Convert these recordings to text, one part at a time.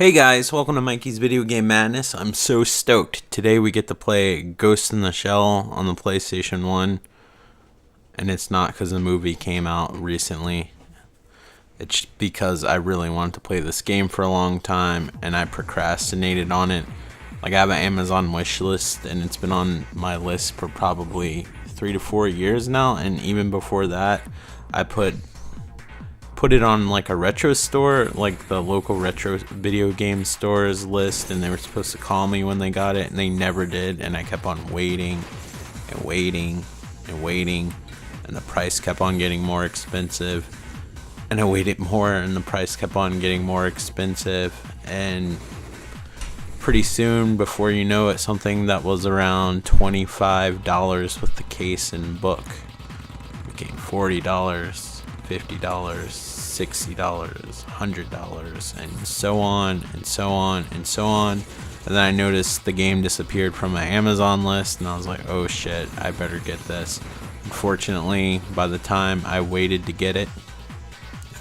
Hey guys, welcome to Mikey's Video Game Madness. I'm so stoked. Today we get to play Ghost in the Shell on the PlayStation 1. And it's not because the movie came out recently. It's because I really wanted to play this game for a long time and I procrastinated on it. Like, I have an Amazon wish list and it's been on my list for probably 3 to 4 years now. And even before that, I put it on like a retro store, like the local retro video game stores list, and they were supposed to call me when they got it, and they never did. And I kept on waiting and waiting and waiting, and the price kept on getting more expensive, and I waited more and the price kept on getting more expensive, and pretty soon, before you know it, something that was around $25 with the case and book became $40, $50, $60, $100, and so on and so on and so on. And then I noticed the game disappeared from my Amazon list, and I was like, oh shit, I better get this. Unfortunately, by the time I waited to get it,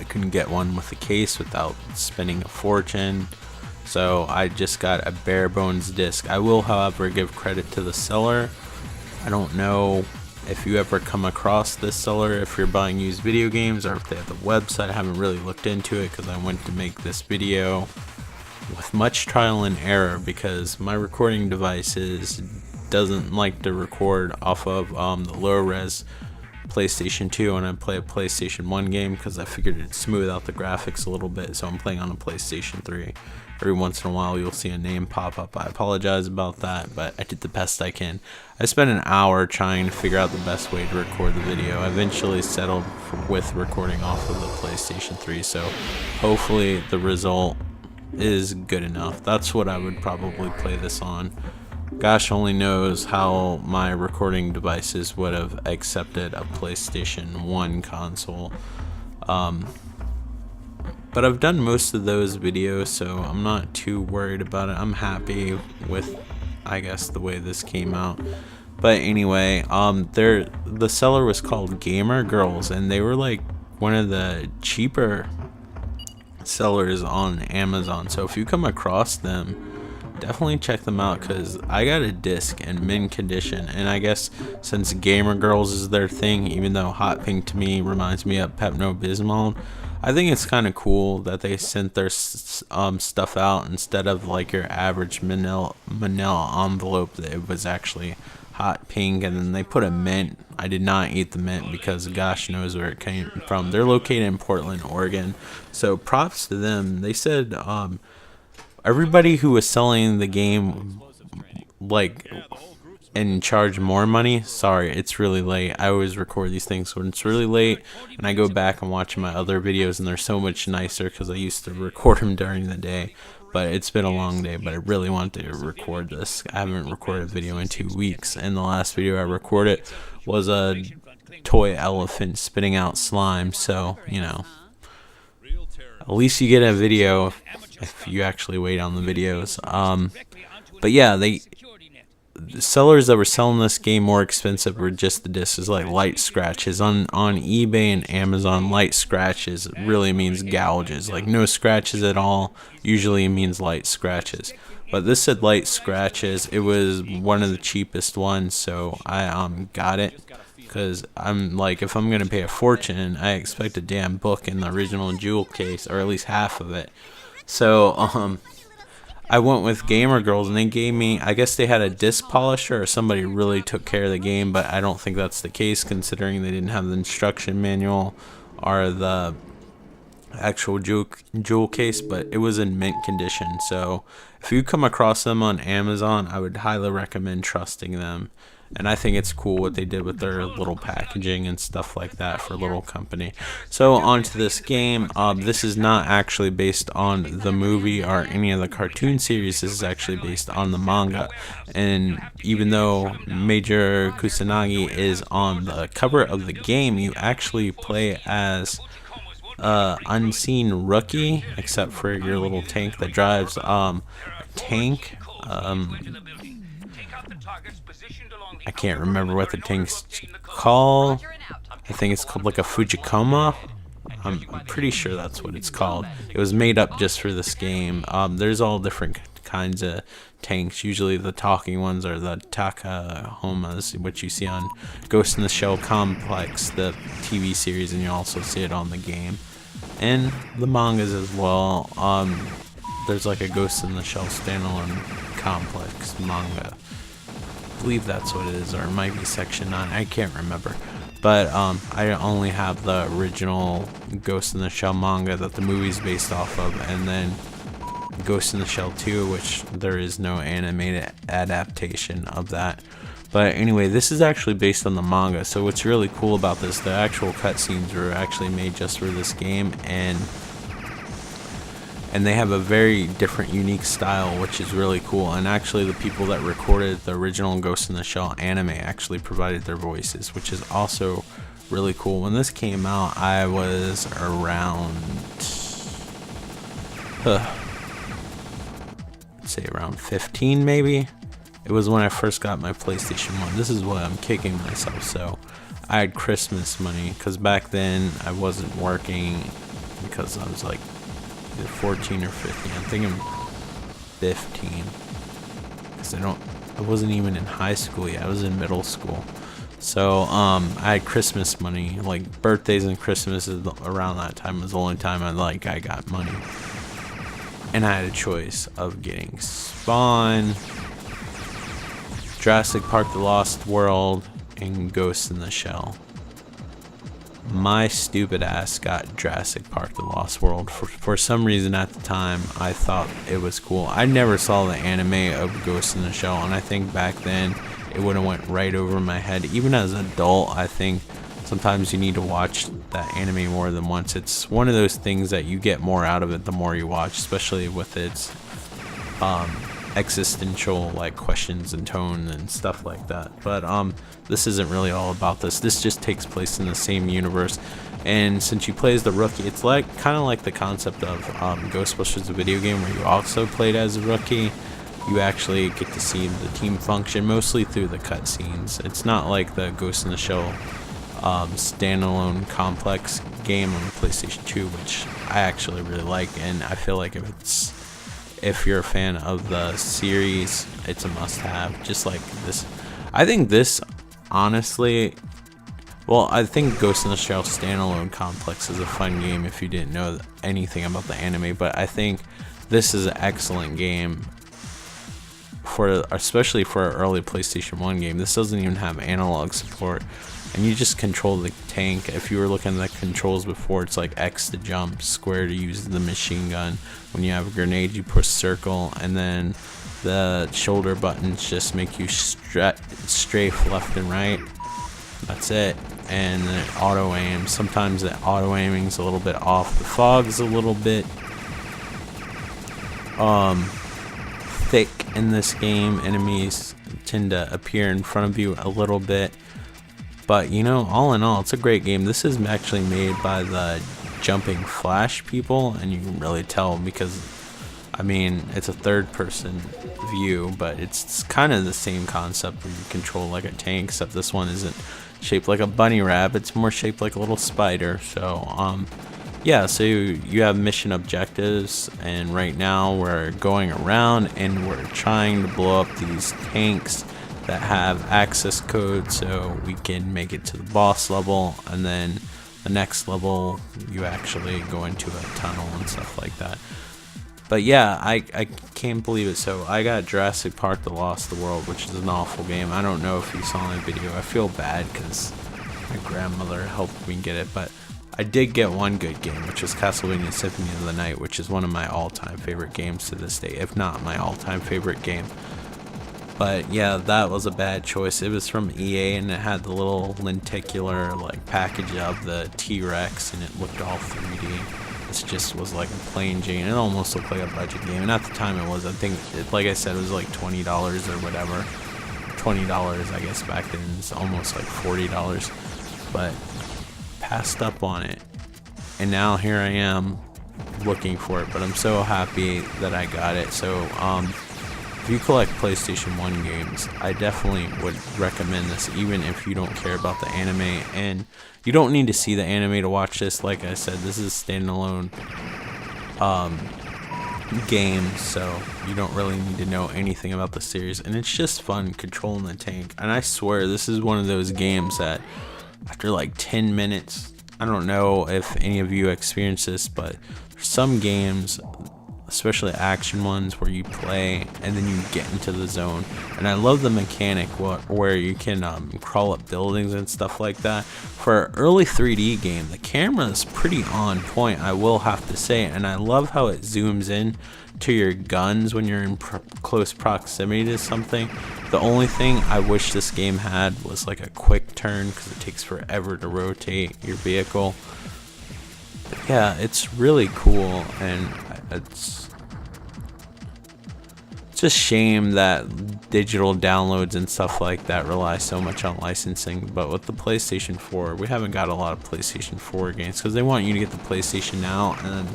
I couldn't get one with the case without spending a fortune. So I just got a bare bones disc. I will, however, give credit to the seller. I don't know if you ever come across this seller, if you're buying used video games, or if they have the website. I haven't really looked into it because I went to make this video with much trial and error because my recording devices doesn't like to record off of the low res PlayStation 2 when I play a PlayStation 1 game, because I figured it'd smooth out the graphics a little bit. So I'm playing on a PlayStation 3. Every once in a while you'll see a name pop up. I apologize about that, but I did the best I can. I spent an hour trying to figure out the best way to record the video. I eventually settled with recording off of the PlayStation 3, so hopefully the result is good enough. That's what I would probably play this on. Gosh only knows how my recording devices would have accepted a PlayStation 1 console. But I've done most of those videos, so I'm not too worried about it. I'm happy with, I guess, the way this came out. But anyway, the seller was called Gamer Girls, and they were like one of the cheaper sellers on Amazon. So if you come across them, definitely check them out, because I got a disc in mint condition. And I guess since Gamer Girls is their thing, even though Hot Pink to me reminds me of Pepto-Bismol, I think it's kind of cool that they sent their stuff out instead of like your average manila envelope. That it was actually hot pink, and then they put a mint. I did not eat the mint because gosh knows where it came from. They're located in Portland, Oregon, so props to them. They said everybody who was selling the game like and charge more money. Sorry, it's really late. I always record these things when it's really late, and I go back and watch my other videos, and they're so much nicer because I used to record them during the day. But it's been a long day, but I really want to record this. I haven't recorded a video in 2 weeks, and the last video I recorded was a toy elephant spitting out slime. So, you know, at least you get a video if you actually wait on the videos. But yeah, the sellers that were selling this game more expensive were just the discs, like light scratches. On eBay and Amazon, light scratches really means gouges. Like no scratches at all usually means light scratches, but this said light scratches. It was one of the cheapest ones, so I got it, because I'm like, if I'm gonna pay a fortune, I expect a damn book in the original jewel case, or at least half of it. So I went with Gamer Girls, and they gave me, I guess they had a disc polisher, or somebody really took care of the game, but I don't think that's the case considering they didn't have the instruction manual or the actual jewel case, but it was in mint condition. So if you come across them on Amazon, I would highly recommend trusting them. And I think it's cool what they did with their little packaging and stuff like that for a little company. So on to this game. This is not actually based on the movie or any of the cartoon series. This is actually based on the manga. And even though Major Kusanagi is on the cover of the game, you actually play as unseen rookie, except for your little tank that drives a tank. I can't remember what the tank's called. I think it's called like a Fujikoma. I'm pretty sure that's what it's called. It was made up just for this game. There's all different kinds of tanks. Usually the talking ones are the Takahomas, which you see on Ghost in the Shell Complex, the TV series, and you also see it on the game. And the mangas as well. There's like a Ghost in the Shell standalone complex manga. I believe that's what it is, or it might be Section 9. I can't remember. But I only have the original Ghost in the Shell manga that the movie's based off of, and then Ghost in the Shell 2, which there is no animated adaptation of that. But anyway, this is actually based on the manga, so what's really cool about this, the actual cutscenes were actually made just for this game, and they have a very different, unique style, which is really cool. And actually the people that recorded the original Ghost in the Shell anime actually provided their voices, which is also really cool. When this came out, I was around say around 15 maybe. It was when I first got my PlayStation 1. This is what I'm kicking myself. So I had Christmas money, because back then I wasn't working, because I was like either 14 or 15. I'm thinking 15, because I wasn't even in high school yet. I was in middle school. So I had Christmas money, like birthdays and Christmases around that time was the only time I got money. And I had a choice of getting Spawn, Jurassic Park: The Lost World, and Ghost in the Shell. My stupid ass got Jurassic Park: The Lost World. For some reason at the time, I thought it was cool. I never saw the anime of Ghost in the Shell, and I think back then it would have went right over my head. Even as an adult, I think sometimes you need to watch that anime more than once. It's one of those things that you get more out of it the more you watch, especially with its existential like questions and tone and stuff like that. But this isn't really all about this. This just takes place in the same universe, and since you play as the rookie, it's like kind of like the concept of Ghostbusters, the video game, where you also played as a rookie. You actually get to see the team function mostly through the cutscenes. It's not like the Ghost in the Shell standalone complex game on the PlayStation 2, which I actually really like, and I feel like if you're a fan of the series, it's a must-have. Just like this, I think this honestly, well, I think Ghost in the Shell standalone complex is a fun game if you didn't know anything about the anime, but I think this is an excellent game especially for an early PlayStation 1 game. This doesn't even have analog support, and you just control the tank. If you were looking at the controls before, it's like X to jump, square to use the machine gun. When you have a grenade, you push circle, and then the shoulder buttons just make you strafe left and right. That's it. And then auto aim. Sometimes the auto aiming's a little bit off. The fog's a little bit thick in this game. Enemies tend to appear in front of you a little bit, but you know, all in all, it's a great game. This is actually made by the Jumping Flash people, and you can really tell because, I mean, it's a third-person view, but it's kind of the same concept where you control like a tank, except this one isn't shaped like a bunny rabbit. It's more shaped like a little spider. So yeah, so you have mission objectives, and right now we're going around and we're trying to blow up these tanks that have access codes so we can make it to the boss level, and then the next level you actually go into a tunnel and stuff like that. But yeah, I can't believe it. So I got Jurassic Park: The Lost World, which is an awful game. I don't know if you saw my video. I feel bad because my grandmother helped me get it, but I did get one good game, which was Castlevania Symphony of the Night, which is one of my all-time favorite games to this day, if not my all-time favorite game. But yeah, that was a bad choice. It was from EA, and it had the little lenticular like package of the T-Rex, and it looked all 3D. This just was like a plain Jane. It almost looked like a budget game, and at the time it was. I think, like I said, it was like $20 or whatever. $20, I guess back then. It's almost like $40, but passed up on it, and now here I am looking for it. But I'm so happy that I got it. So if you collect PlayStation 1 games, I definitely would recommend this, even if you don't care about the anime. And you don't need to see the anime to watch this. Like I said, this is a standalone game, so you don't really need to know anything about the series. And it's just fun controlling the tank. And I swear, this is one of those games that after like 10 minutes, I don't know if any of you experience this, but there's some games, especially action ones, where you play and then you get into the zone. And I love the mechanic where you can crawl up buildings and stuff like that. For an early 3D game, the camera is pretty on point, I will have to say. And I love how it zooms in to your guns when you're in close proximity to something. The only thing I wish this game had was like a quick turn, because it takes forever to rotate your vehicle. But yeah, it's really cool, and it's a shame that digital downloads and stuff like that rely so much on licensing. But with the PlayStation 4, we haven't got a lot of PlayStation 4 games, because they want you to get the PlayStation Now. And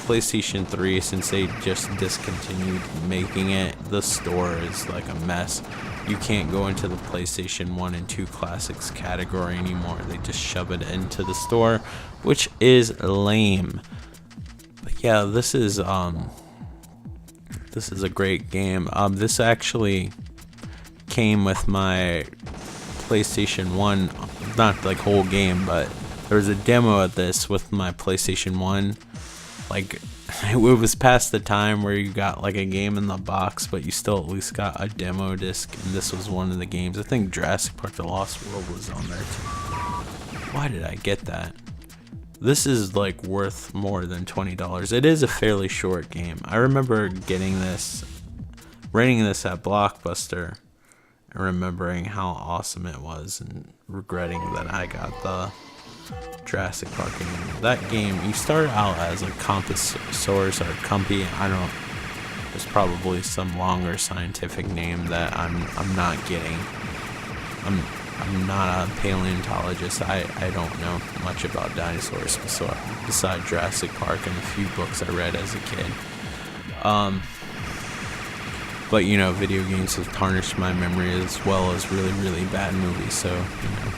PlayStation 3, since they just discontinued making it, the store is like a mess. You can't go into the PlayStation 1 and 2 Classics category anymore. They just shove it into the store, which is lame. But yeah, this is a great game. This actually came with my PlayStation 1, not like whole game, but there was a demo of this with my PlayStation 1. Like, it was past the time where you got like a game in the box, but you still at least got a demo disc, and this was one of the games. I think Jurassic Park The Lost World was on there too. Why did I get that? This is like worth more than $20. It is a fairly short game. I remember getting this, renting this at Blockbuster, and remembering how awesome it was, and regretting that I got the Jurassic Park game. That game, you start out as a Compassaurus or Cumpy. I don't. There's probably some longer scientific name that I'm not getting. I'm not a paleontologist. I don't know much about dinosaurs besides Jurassic Park and a few books I read as a kid. But you know, video games have tarnished my memory, as well as really, really bad movies. So you know,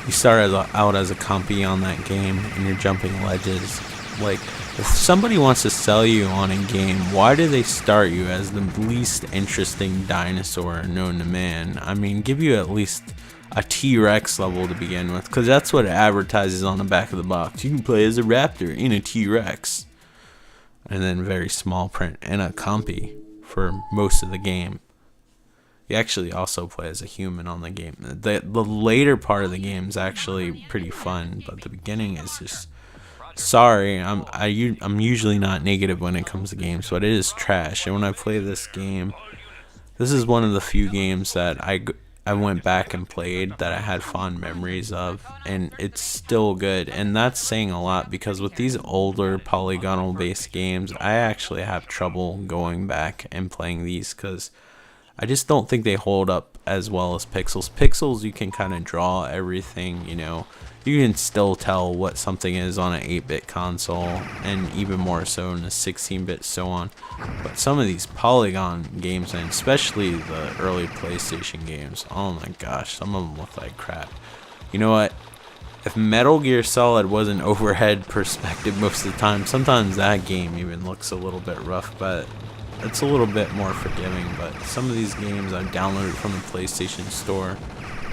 you start out as a compy on that game, and you're jumping ledges. Like, if somebody wants to sell you on a game, why do they start you as the least interesting dinosaur known to man? I mean, give you at least a T-Rex level to begin with, because that's what it advertises on the back of the box. You can play as a raptor in a T-Rex. And then very small print, and a compy for most of the game. You actually also play as a human on the game. The later part of the game is actually pretty fun, but the beginning is just... Sorry, I'm usually not negative when it comes to games, but it is trash. And when I play this game, this is one of the few games that I went back and played that I had fond memories of, and it's still good. And that's saying a lot, because with these older polygonal based games, I actually have trouble going back and playing these, because I just don't think they hold up as well as Pixels. Pixels, you can kind of draw everything, you know. You can still tell what something is on an 8-bit console, and even more so in a 16-bit, so on. But some of these polygon games, and especially the early PlayStation games, oh my gosh, some of them look like crap. You know what? If Metal Gear Solid was an overhead perspective most of the time, sometimes that game even looks a little bit rough, but it's a little bit more forgiving. But some of these games I've downloaded from the PlayStation Store,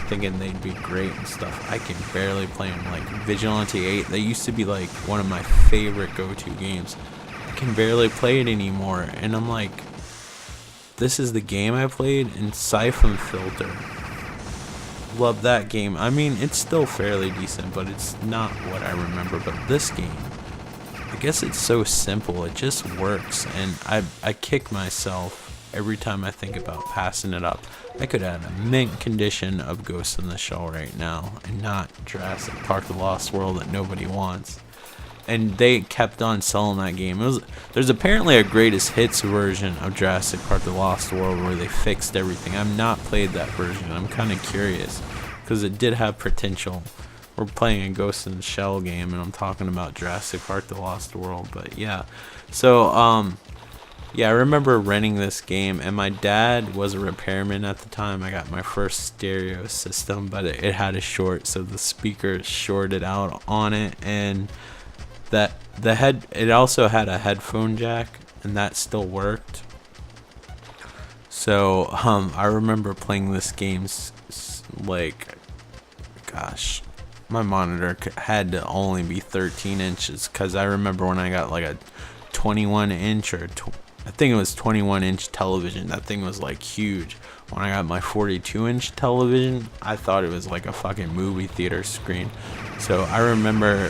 thinking they'd be great and stuff, I can barely play them. Like Vigilante 8, that used to be like one of my favorite go-to games. I can barely play it anymore, and I'm like, this is the game I played? And Siphon Filter, love that game. I mean, it's still fairly decent, but it's not what I remember. But this game, I guess it's so simple, it just works, and I kick myself every time I think about passing it up. I could have a mint condition of Ghost in the Shell right now, and not Jurassic Park The Lost World that nobody wants. And they kept on selling that game. There's apparently a greatest hits version of Jurassic Park The Lost World where they fixed everything. I've not played that version. I'm kind of curious, because it did have potential. We're playing a Ghost in the Shell game, and I'm talking about Jurassic Park The Lost World. But yeah, so yeah, I remember renting this game, and my dad was a repairman at the time. I got my first stereo system, but it had a short, so the speaker shorted out on it, and it also had a headphone jack, and that still worked. So I remember playing this game like, gosh, my monitor had to only be 13 inches, because I remember when I got like a 21 inch I think it was 21-inch television. That thing was like huge. When I got my 42-inch television, I thought it was like a fucking movie theater screen. So I remember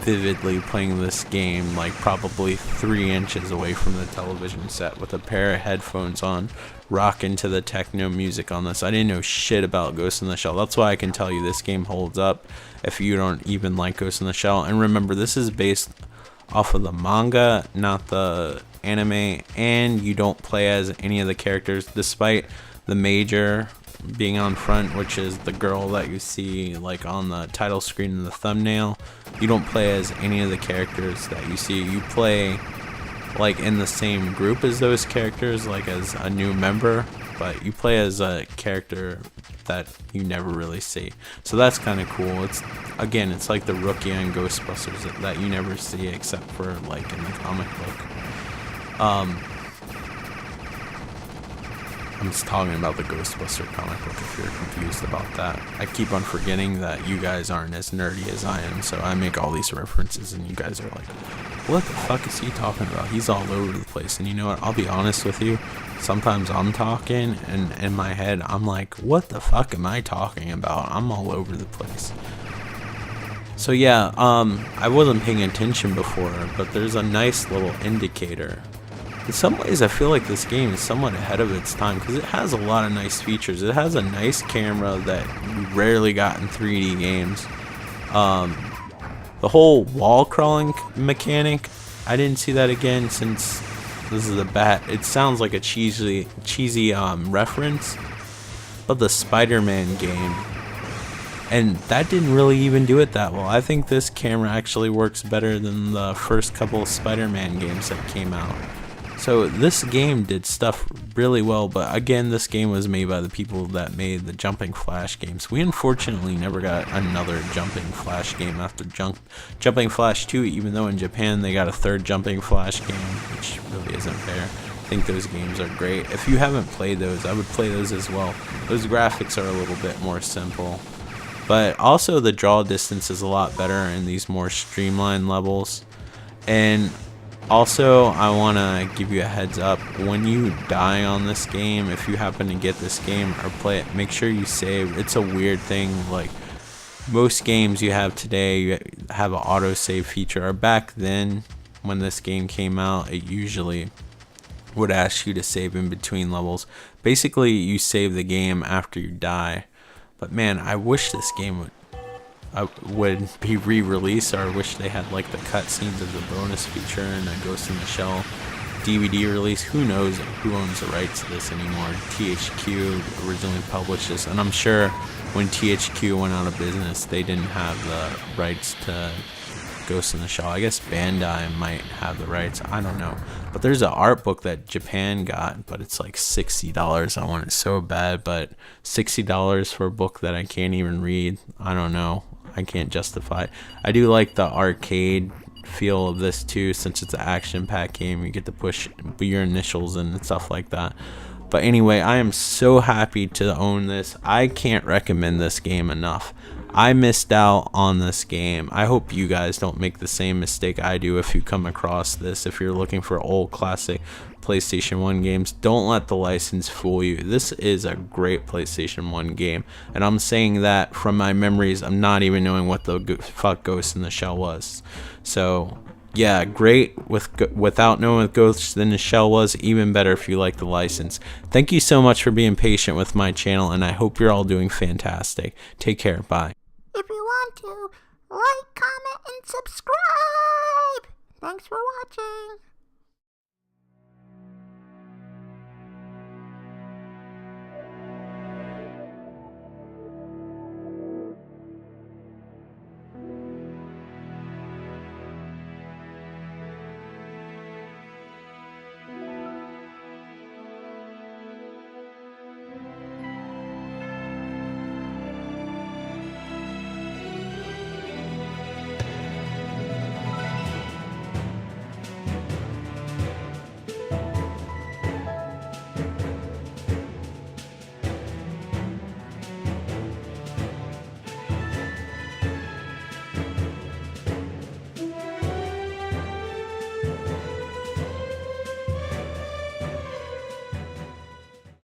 vividly playing this game like probably 3 inches away from the television set with a pair of headphones on, rocking to the techno music on this. I didn't know shit about Ghost in the Shell. That's why I can tell you this game holds up if you don't even like Ghost in the Shell. And remember, this is based off of the manga, not the anime, and you don't play as any of the characters, despite the major being on front, which is the girl that you see like on the title screen in the thumbnail. You don't play as any of the characters that you see. You play like in the same group as those characters, like as a new member, but you play as a character that you never really see. So that's kind of cool. It's like the rookie on Ghostbusters that you never see except for like in the comic book. I'm just talking about the Ghostbuster comic book if you're confused about that. I keep on forgetting that you guys aren't as nerdy as I am, so I make all these references and you guys are like, what the fuck is he talking about? He's all over the place. And you know what? I'll be honest with you. Sometimes I'm talking and in my head I'm like, what the fuck am I talking about? I'm all over the place. So yeah, I wasn't paying attention before, but there's a nice little indicator. In some ways, I feel like this game is somewhat ahead of its time because it has a lot of nice features. It has a nice camera that you rarely got in 3D games. The whole wall crawling mechanic, I didn't see that again since this is it sounds like a cheesy reference, but the Spider-Man game, and that didn't really even do it that well. I think this camera actually works better than the first couple of Spider-Man games that came out. So this game did stuff really well, but again, this game was made by the people that made the Jumping Flash games. We unfortunately never got another Jumping Flash game after Jumping Flash 2, even though in Japan they got a third Jumping Flash game, which really isn't fair. I think those games are great. If you haven't played those, I would play those as well. Those graphics are a little bit more simple, but also the draw distance is a lot better in these more streamlined levels. And also, I want to give you a heads up, when you die on this game, if you happen to get this game or play it, make sure you save. It's a weird thing, like most games you have today, you have an autosave feature, or back then, when this game came out, it usually would ask you to save in between levels. Basically, you save the game after you die, but man, I wish this game would be re-released, or I wish they had like the cutscenes as a bonus feature in a Ghost in the Shell DVD release. Who knows who owns the rights to this anymore? THQ originally published this, and I'm sure when THQ went out of business, they didn't have the rights to Ghost in the Shell. I guess Bandai might have the rights. I don't know. But there's an art book that Japan got, but it's like $60. I want it so bad, but $60 for a book that I can't even read. I don't know. I can't justify it. I do like the arcade feel of this too, since it's an action-packed game. You get to push your initials and stuff like that. But anyway, I am so happy to own this. I can't recommend this game enough. I missed out on this game. I hope you guys don't make the same mistake I do if you come across this. If you're looking for old classic PlayStation 1 games, don't let the license fool you. This is a great PlayStation 1 game, and I'm saying that from my memories. I'm not even knowing what the fuck Ghost in the Shell was. So yeah, great without knowing what Ghost in the Shell was. Even better if you like the license. Thank you so much for being patient with my channel, and I hope you're all doing fantastic. Take care. Bye. If you want to, like, comment, and subscribe. Thanks for watching.